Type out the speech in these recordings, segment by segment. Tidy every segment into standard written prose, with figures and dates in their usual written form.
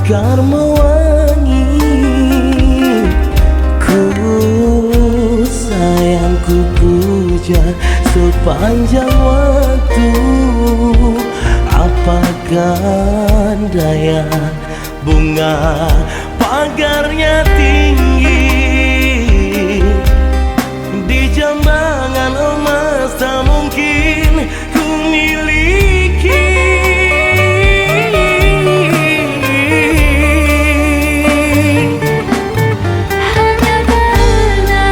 mekar mewangi. Ku sayang, ku puja sepanjang waktu. Apakah daya bunga pagarnya tinggi, di jambangan emas tak mungkin ku miliki. Hanya karena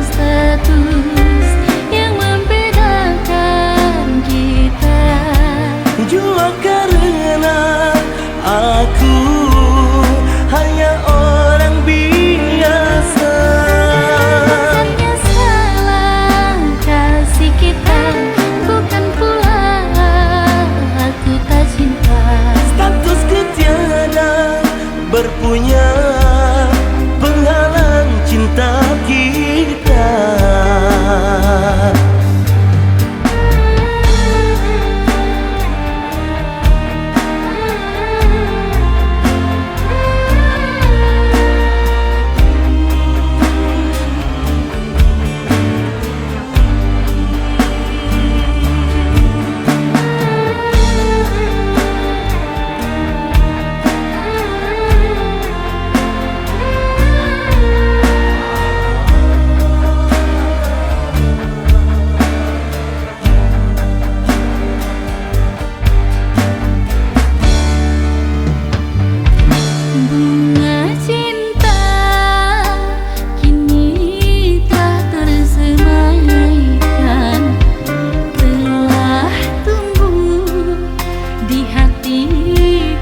status yang membedakan kita, Jua karena aku hanya orang biasa. bukannya salah kasih kita, bukan pula aku tak cinta. Statusku tiada berpunya penghalang cinta kita. Bunga cinta kini telah tersemaikan, telah tumbuh di hati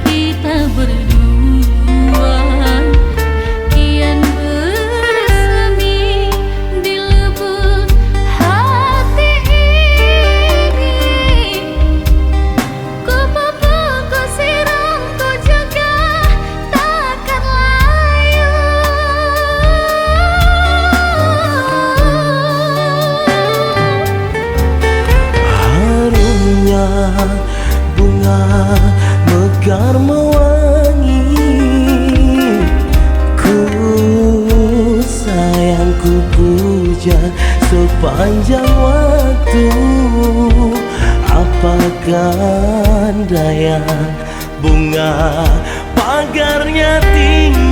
kita berdua. Kian bersemi di lubuk hati ini. Ku pupuk, ku siram, ku jaga, takkan layu. Harumnya bunga mekar mewangi. Ku sayang, ku puja sepanjang waktu. Apakah daya bunga pagarnya tinggi,